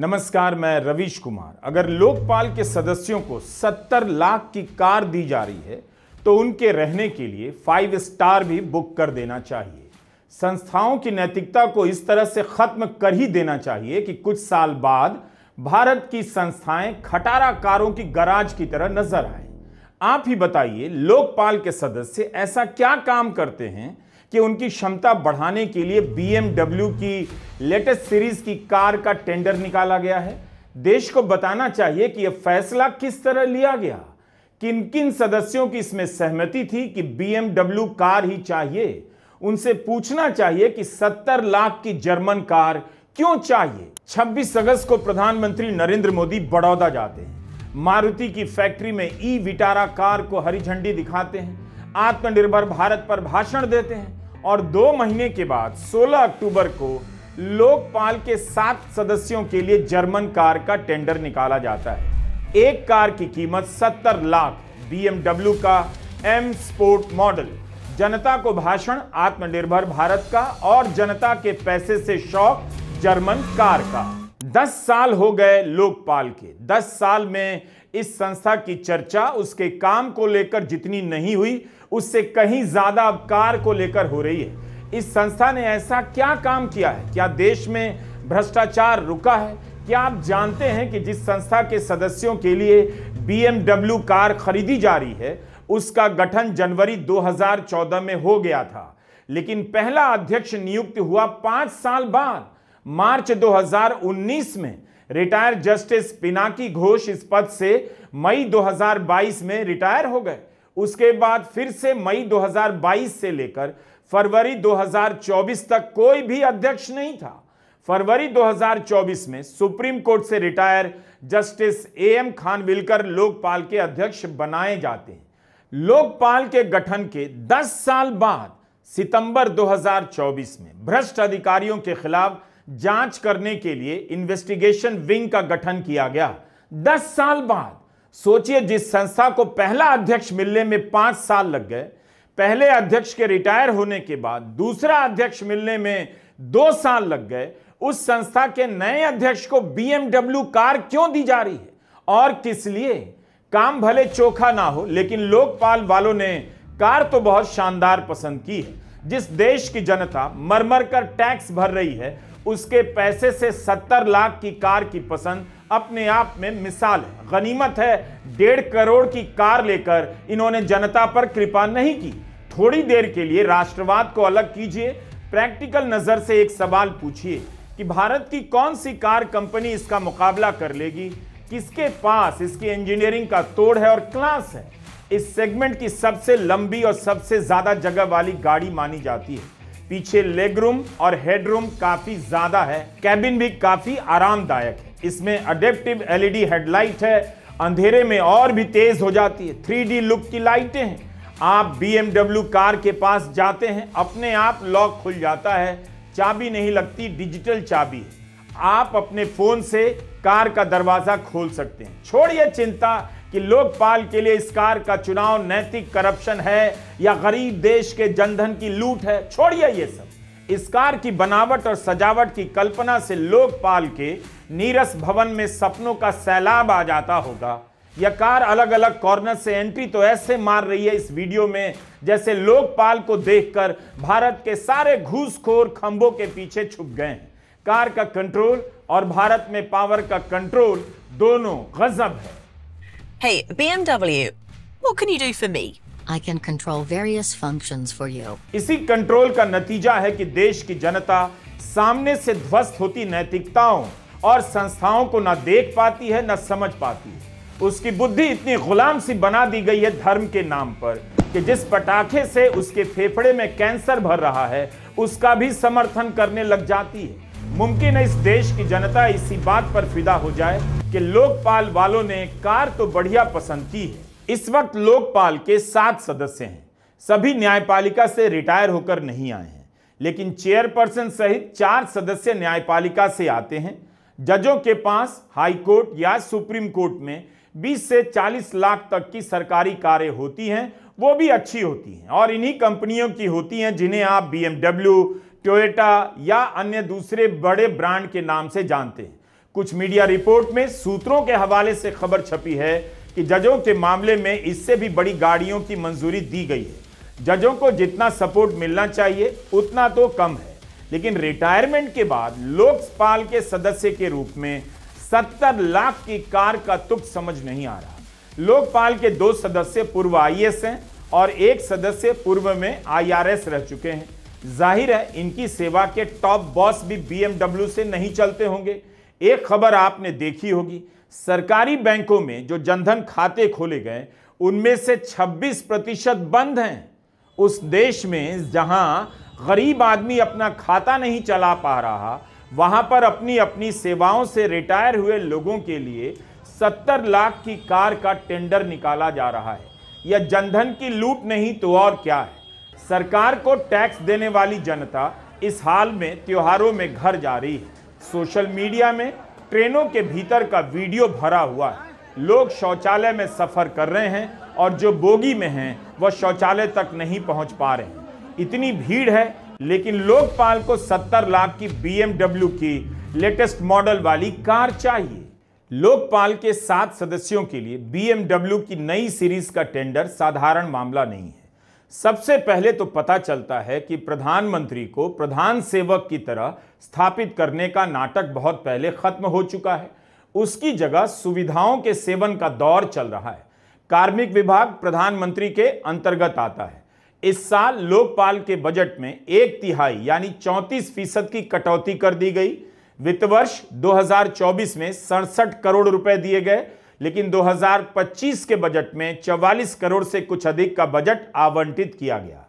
नमस्कार, मैं रवीश कुमार। अगर लोकपाल के सदस्यों को 70 लाख की कार दी जा रही है तो उनके रहने के लिए 5 स्टार भी बुक कर देना चाहिए। संस्थाओं की नैतिकता को इस तरह से खत्म कर ही देना चाहिए कि कुछ साल बाद भारत की संस्थाएं खटारा कारों की गराज की तरह नजर आए। आप ही बताइए, लोकपाल के सदस्य ऐसा क्या काम करते हैं कि उनकी क्षमता बढ़ाने के लिए BMW की लेटेस्ट सीरीज की कार का टेंडर निकाला गया है। देश को बताना चाहिए कि यह फैसला किस तरह लिया गया, किन किन सदस्यों की इसमें सहमति थी कि BMW कार ही चाहिए। उनसे पूछना चाहिए कि 70 लाख की जर्मन कार क्यों चाहिए। 26 अगस्त को प्रधानमंत्री नरेंद्र मोदी बड़ौदा जाते हैं, मारुति की फैक्ट्री में ई विटारा कार को हरी झंडी दिखाते हैं, आत्मनिर्भर भारत पर भाषण देते हैं और 2 महीने के बाद 16 अक्टूबर को लोकपाल के 7 सदस्यों के लिए जर्मन कार का टेंडर निकाला जाता है। एक कार की कीमत 70 लाख, BMW का M स्पोर्ट मॉडल। जनता को भाषण आत्मनिर्भर भारत का और जनता के पैसे से शौक जर्मन कार का। 10 साल हो गए लोकपाल के। 10 साल में इस संस्था की चर्चा उसके काम को लेकर जितनी नहीं हुई, उससे कहीं ज्यादा अब कार को लेकर हो रही है। इस संस्था ने ऐसा क्या काम किया है? क्या देश में भ्रष्टाचार रुका है? क्या आप जानते हैं कि जिस संस्था के सदस्यों के लिए BMW कार खरीदी जा रही है, उसका गठन जनवरी 2014 में हो गया था, लेकिन पहला अध्यक्ष नियुक्त हुआ 5 साल बाद। मार्च 2019 में रिटायर जस्टिस पिनाकी घोष इस पद से मई 2022 में रिटायर हो गए। उसके बाद फिर से मई 2022 से लेकर फरवरी 2024 तक कोई भी अध्यक्ष नहीं था। फरवरी 2024 में सुप्रीम कोर्ट से retire justice AM Khanwilkar Lokpal के अध्यक्ष बनाए जाते हैं। लोकपाल के गठन के 10 साल बाद सितंबर 2024 में भ्रष्ट अधिकारियों के खिलाफ जांच करने के लिए इन्वेस्टिगेशन विंग का गठन किया गया। 10 साल बाद सोचिए, जिस संस्था को पहला अध्यक्ष मिलने में 5 साल लग गए, पहले अध्यक्ष के रिटायर होने के बाद दूसरा अध्यक्ष मिलने में 2 साल लग गए, उस संस्था के नए अध्यक्ष को BMW कार क्यों दी जा रही है और किस लिए? काम भले चोखा ना हो, लेकिन लोकपाल वालों ने कार तो बहुत शानदार पसंद की है। जिस देश की जनता मर मर कर टैक्स भर रही है, उसके पैसे से 70 लाख की कार की पसंद अपने आप में मिसाल है, गनीमत है। 1.5 करोड़ की कार लेकर इन्होंने जनता पर कृपा नहीं की। थोड़ी देर के लिए राष्ट्रवाद को अलग कीजिए, प्रैक्टिकल नजर से एक सवाल पूछिए कि भारत की कौन सी कार कंपनी इसका मुकाबला कर लेगी, किसके पास इसकी इंजीनियरिंग का तोड़ है और क्लास है। इस सेगमेंट की सबसे लंबी और सबसे ज्यादा जगह वाली गाड़ी मानी जाती है। पीछे लेग रूम और हेड रूम काफी ज्यादा है, कैबिन भी काफी आरामदायक है। इसमें अडेप्टिव LED हेडलाइट है, अंधेरे में और भी तेज हो जाती है। 3D लुक की लाइटें हैं। आप BMW कार के पास जाते हैं, अपने आप लॉक खुल जाता है, चाबी नहीं लगती, डिजिटल चाबी है। आप अपने फोन से कार का दरवाजा खोल सकते हैं। छोड़िए चिंता कि लोकपाल के लिए इस कार का चुनाव नैतिक करप्शन है या गरीब देश के जनधन की लूट है। छोड़िए ये सब। इस कार की बनावट और सजावट की कल्पना से लोकपाल के नीरस भवन में सपनों का सैलाब आ जाता होगा। यह कार अलग अलग कॉर्नर से एंट्री तो ऐसे मार रही है इस वीडियो में, जैसे लोकपाल को देखकर भारत के सारे घूसखोर खंभों के पीछे छुप गए हैं। कार का कंट्रोल और भारत में पावर का कंट्रोल दोनों गजब है। Hey, BMW, what can you do for me? I can control various functions for you. इसी कंट्रोल का नतीजा है कि देश की जनता सामने से ध्वस्त होती नैतिकताओं और संस्थाओं को न देख पाती है न समझ पाती है। उसकी बुद्धि इतनी गुलाम सी बना दी गई है धर्म के नाम पर कि जिस पटाखे से उसके फेफड़े में कैंसर भर रहा है, उसका भी समर्थन करने लग जाती है। मुमकिन है इस देश की जनता इसी बात पर फिदा हो जाए कि लोकपाल वालों ने कार तो बढ़िया पसंद की है। इस वक्त लोकपाल के 7 सदस्य हैं। सभी न्यायपालिका से रिटायर होकर नहीं आए हैं, लेकिन चेयरपर्सन सहित 4 सदस्य न्यायपालिका से आते हैं। जजों के पास हाई कोर्ट या सुप्रीम कोर्ट में 20 से 40 लाख तक की सरकारी कारें होती हैं, वो भी अच्छी होती हैं और इन्हीं कंपनियों की होती हैं जिन्हें आप BMW, टोयोटा या अन्य दूसरे बड़े ब्रांड के नाम से जानते हैं। कुछ मीडिया रिपोर्ट में सूत्रों के हवाले से खबर छपी है कि जजों के मामले में इससे भी बड़ी गाड़ियों की मंजूरी दी गई है। जजों को जितना सपोर्ट मिलना चाहिए उतना तो कम है, लेकिन रिटायरमेंट के बाद लोकपाल के सदस्य के रूप में 70 लाख की कार का तुक समझ नहीं आ रहा। लोकपाल के 2 सदस्य पूर्व आईएएस हैं और 1 सदस्य पूर्व में आईआरएस रह चुके हैं। जाहिर है इनकी सेवा के टॉप बॉस भी बीएमडब्ल्यू से नहीं चलते होंगे। एक खबर आपने देखी होगी, सरकारी बैंकों में जो जनधन खाते खोले गए उनमें से 26% बंद हैं। उस देश में जहां गरीब आदमी अपना खाता नहीं चला पा रहा, वहां पर अपनी अपनी सेवाओं से रिटायर हुए लोगों के लिए 70 लाख की कार का टेंडर निकाला जा रहा है। यह जनधन की लूट नहीं तो और क्या है। सरकार को टैक्स देने वाली जनता इस हाल में त्योहारों में घर जा रही है। सोशल मीडिया में ट्रेनों के भीतर का वीडियो भरा हुआ है। लोग शौचालय में सफर कर रहे हैं और जो बोगी में हैं वह शौचालय तक नहीं पहुंच पा रहे हैं। इतनी भीड़ है, लेकिन लोकपाल को 70 लाख की बीएमडब्ल्यू की लेटेस्ट मॉडल वाली कार चाहिए। लोकपाल के 7 सदस्यों के लिए बीएमडब्ल्यू की नई सीरीज का टेंडर साधारण मामला नहीं है। सबसे पहले तो पता चलता है कि प्रधानमंत्री को प्रधान सेवक की तरह स्थापित करने का नाटक बहुत पहले खत्म हो चुका है। उसकी जगह सुविधाओं के सेवन का दौर चल रहा है। कार्मिक विभाग प्रधानमंत्री के अंतर्गत आता है। इस साल लोकपाल के बजट में 1/3 यानी 34% की कटौती कर दी गई। वित्त वर्ष 2024 में 67 करोड़ रुपए दिए गए, लेकिन 2025 के बजट में 44 करोड़ से कुछ अधिक का बजट आवंटित किया गया।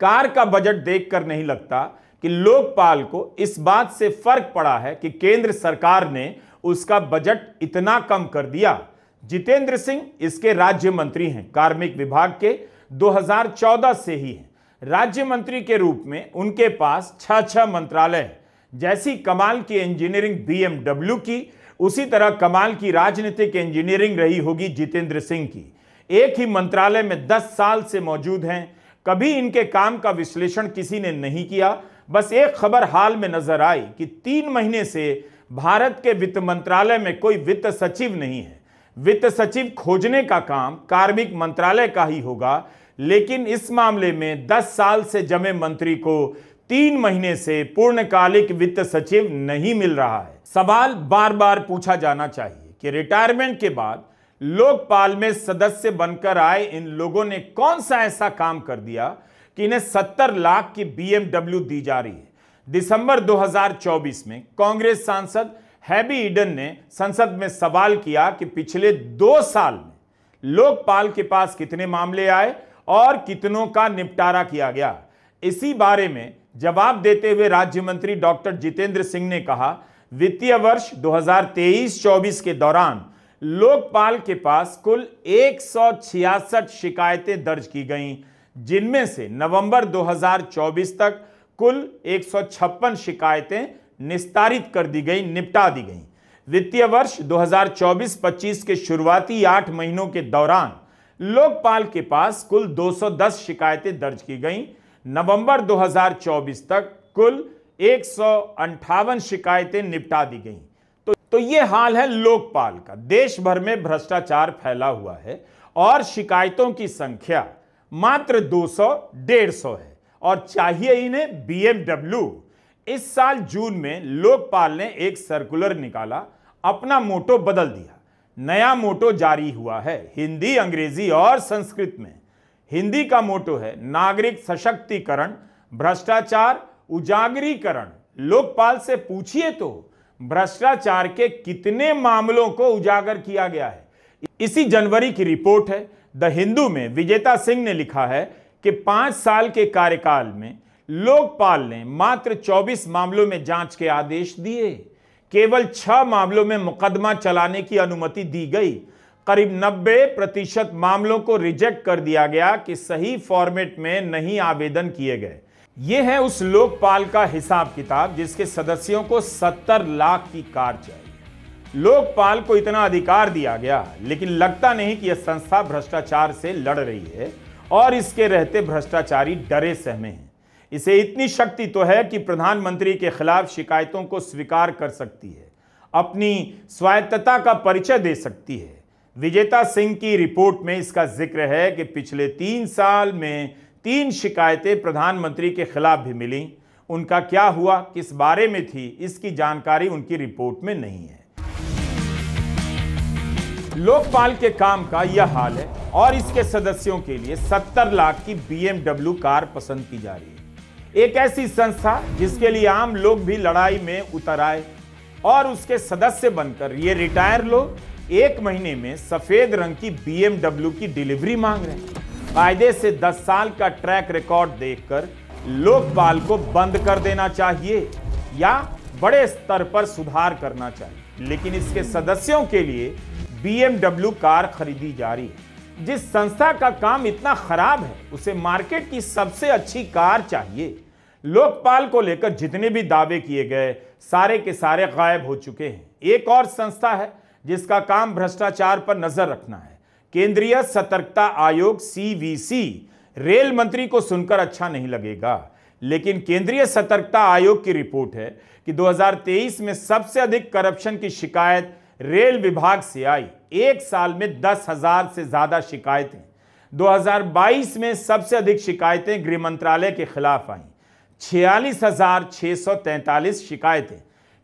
कार का बजट देखकर नहीं लगता कि लोकपाल को इस बात से फर्क पड़ा है कि केंद्र सरकार ने उसका बजट इतना कम कर दिया। जितेंद्र सिंह इसके राज्य मंत्री हैं, कार्मिक विभाग के 2014 से ही हैं। राज्य मंत्री के रूप में उनके पास 6 मंत्रालय हैं। जैसी कमाल की इंजीनियरिंग बीएमडब्ल्यू की, उसी तरह कमाल की राजनीतिक इंजीनियरिंग रही होगी जितेंद्र सिंह की। एक ही मंत्रालय में 10 साल से मौजूद हैं। कभी इनके काम का विश्लेषण किसी ने नहीं किया। बस एक खबर हाल में नजर आई कि 3 महीने से भारत के वित्त मंत्रालय में कोई वित्त सचिव नहीं है। वित्त सचिव खोजने का काम कार्मिक मंत्रालय का ही होगा, लेकिन इस मामले में 10 साल से जमे मंत्री को 3 महीने से पूर्णकालिक वित्त सचिव नहीं मिल रहा है। सवाल बार बार पूछा जाना चाहिए कि रिटायरमेंट के बाद लोकपाल में सदस्य बनकर आए इन लोगों ने कौन सा ऐसा काम कर दिया कि इन्हें 70 लाख की बीएमडब्ल्यू दी जा रही है। दिसंबर 2024 में कांग्रेस सांसद हैबी ईडन ने संसद में सवाल किया कि पिछले 2 साल में लोकपाल के पास कितने मामले आए और कितनों का निपटारा किया गया। इसी बारे में जवाब देते हुए राज्य मंत्री डॉक्टर जितेंद्र सिंह ने कहा, वित्तीय वर्ष 2023-24 के दौरान लोकपाल के पास कुल 166 शिकायतें दर्ज की गईं, जिनमें से नवंबर 2024 तक कुल 156 शिकायतें निस्तारित कर दी गई, निपटा दी गईं। वित्तीय वर्ष 2024-25 के शुरुआती 8 महीनों के दौरान लोकपाल के पास कुल 210 शिकायतें दर्ज की गईं। नवंबर 2024 तक कुल 158 शिकायतें निपटा दी गईं। तो ये हाल है लोकपाल का। देश भर में भ्रष्टाचार फैला हुआ है और शिकायतों की संख्या मात्र 200-150 है और चाहिए इन्हें बीएमडब्ल्यू। इस साल जून में लोकपाल ने एक सर्कुलर निकाला, अपना मोटो बदल दिया। नया मोटो जारी हुआ है हिंदी, अंग्रेजी और संस्कृत में। हिंदी का मोटो है नागरिक सशक्तिकरण, भ्रष्टाचार उजागरीकरण। लोकपाल से पूछिए तो भ्रष्टाचार के कितने मामलों को उजागर किया गया है। इसी जनवरी की रिपोर्ट है द हिंदू में विजेता सिंह ने लिखा है कि 5 साल के कार्यकाल में लोकपाल ने मात्र 24 मामलों में जांच के आदेश दिए। केवल 6 मामलों में मुकदमा चलाने की अनुमति दी गई। करीब 90% मामलों को रिजेक्ट कर दिया गया कि सही फॉर्मेट में नहीं आवेदन किए गए। यह है उस लोकपाल का हिसाब किताब जिसके सदस्यों को 70 लाख की कार चाहिए। लोकपाल को इतना अधिकार दिया गया, लेकिन लगता नहीं कि यह संस्था भ्रष्टाचार से लड़ रही है और इसके रहते भ्रष्टाचारी डरे सहमे हैं। इसे इतनी शक्ति तो है कि प्रधानमंत्री के खिलाफ शिकायतों को स्वीकार कर सकती है। अपनी स्वायत्तता का परिचय दे सकती है। विजेता सिंह की रिपोर्ट में इसका जिक्र है कि पिछले 3 साल में 3 शिकायतें प्रधानमंत्री के खिलाफ भी मिली। उनका क्या हुआ, किस बारे में थी, इसकी जानकारी उनकी रिपोर्ट में नहीं है। लोकपाल के काम का यह हाल है और इसके सदस्यों के लिए 70 लाख की BMW कार पसंद की जा रही है। एक ऐसी संस्था जिसके लिए आम लोग भी लड़ाई में उतर आए और उसके सदस्य बनकर ये रिटायर लोग 1 महीने में सफेद रंग की BMW की डिलीवरी मांग रहे हैं। कायदे से 10 साल का ट्रैक रिकॉर्ड देखकर लोकपाल को बंद कर देना चाहिए या बड़े स्तर पर सुधार करना चाहिए, लेकिन इसके सदस्यों के लिए BMW कार खरीदी जा रही है। जिस संस्था का काम इतना खराब है उसे मार्केट की सबसे अच्छी कार चाहिए। लोकपाल को लेकर जितने भी दावे किए गए सारे के सारे गायब हो चुके हैं। एक और संस्था है जिसका काम भ्रष्टाचार पर नजर रखना है, केंद्रीय सतर्कता आयोग CVC। रेल मंत्री को सुनकर अच्छा नहीं लगेगा, लेकिन केंद्रीय सतर्कता आयोग की रिपोर्ट है कि 2023 में सबसे अधिक करप्शन की शिकायत रेल विभाग से आई। एक साल में 10,000 से ज्यादा शिकायतें। 2022 में सबसे अधिक शिकायतें गृह मंत्रालय के खिलाफ आई, 46,643 शिकायतें।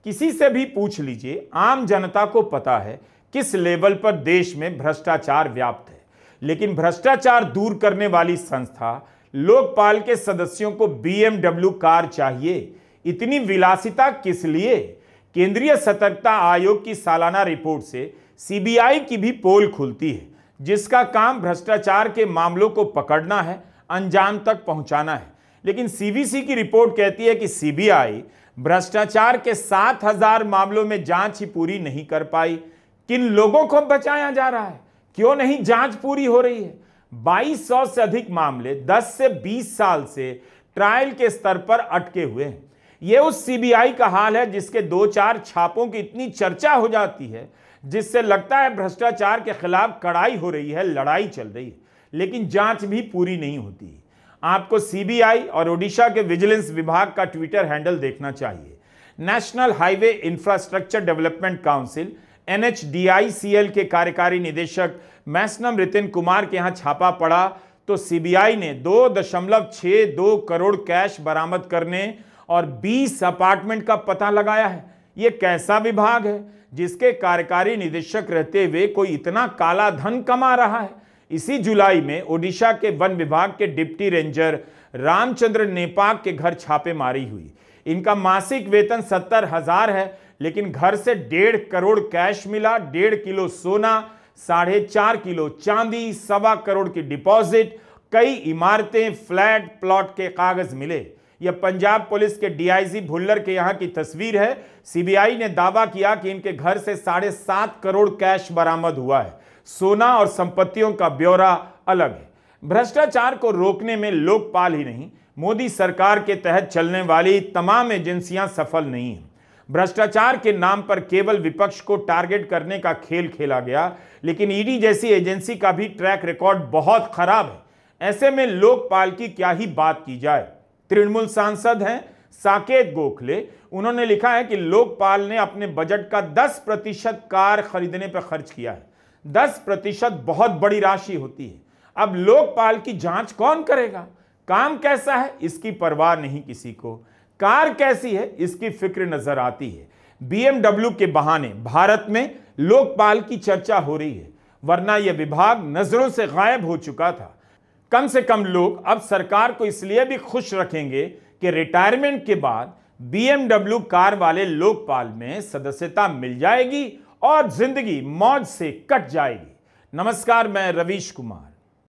किसी से भी पूछ लीजिए, आम जनता को पता है किस लेवल पर देश में भ्रष्टाचार व्याप्त है। लेकिन भ्रष्टाचार दूर करने वाली संस्था लोकपाल के सदस्यों को BMW कार चाहिए। इतनी विलासिता किस लिए? केंद्रीय सतर्कता आयोग की सालाना रिपोर्ट से CBI की भी पोल खुलती है, जिसका काम भ्रष्टाचार के मामलों को पकड़ना है, अंजाम तक पहुंचाना है। लेकिन CVC की रिपोर्ट कहती है कि CBI भ्रष्टाचार के 7,000 मामलों में जांच ही पूरी नहीं कर पाई। किन लोगों को बचाया जा रहा है? क्यों नहीं जांच पूरी हो रही है? 2200 से अधिक मामले 10 से 20 साल से ट्रायल के स्तर पर अटके हुए हैं। यह उस CBI का हाल है जिसके 2-4 छापों की इतनी चर्चा हो जाती है जिससे लगता है भ्रष्टाचार के खिलाफ कड़ाई हो रही है, लड़ाई चल रही है, लेकिन जांच भी पूरी नहीं होती। आपको CBI और ओडिशा के विजिलेंस विभाग का ट्विटर हैंडल देखना चाहिए। National highway infrastructure development council NHDICL के कार्यकारी निदेशक मैसनम रितिन कुमार के यहां छापा पड़ा तो CBI ने 2.62 करोड़ कैश बरामद करने और 20 अपार्टमेंट का पता लगाया है। यह कैसा विभाग है जिसके कार्यकारी निदेशक रहते हुए कोई इतना काला धन कमा रहा है? इसी जुलाई में ओडिशा के वन विभाग के डिप्टी रेंजर रामचंद्र नेपाक के घर छापेमारी हुई। इनका मासिक वेतन 70,000 है, लेकिन घर से 1.5 करोड़ कैश मिला, 1.5 किलो सोना, 4.5 किलो चांदी, 1.25 करोड़ की डिपॉजिट, कई इमारतें, फ्लैट, प्लॉट के कागज मिले। यह पंजाब पुलिस के DIG भुल्लर के यहां की तस्वीर है। CBI ने दावा किया कि इनके घर से 7.5 करोड़ कैश बरामद हुआ है। सोना और संपत्तियों का ब्यौरा अलग है। भ्रष्टाचार को रोकने में लोकपाल ही नहीं, मोदी सरकार के तहत चलने वाली तमाम एजेंसियां सफल नहीं हैं। भ्रष्टाचार के नाम पर केवल विपक्ष को टारगेट करने का खेल खेला गया, लेकिन ED जैसी एजेंसी का भी ट्रैक रिकॉर्ड बहुत खराब है। ऐसे में लोकपाल की क्या ही बात की जाए। तृणमूल सांसद हैं साकेत गोखले, उन्होंने लिखा है कि लोकपाल ने अपने बजट का 10% कार खरीदने पर खर्च किया है। 10% बहुत बड़ी राशि होती है। अब लोकपाल की जांच कौन करेगा? काम कैसा है इसकी परवाह नहीं किसी को, कार कैसी है इसकी फिक्र नजर आती है। BMW के बहाने भारत में लोकपाल की चर्चा हो रही है, वरना यह विभाग नजरों से गायब हो चुका था। कम से कम लोग अब सरकार को इसलिए भी खुश रखेंगे कि रिटायरमेंट के बाद BMW कार वाले लोकपाल में सदस्यता मिल जाएगी और जिंदगी मौज से कट जाएगी। नमस्कार, मैं रवीश कुमार।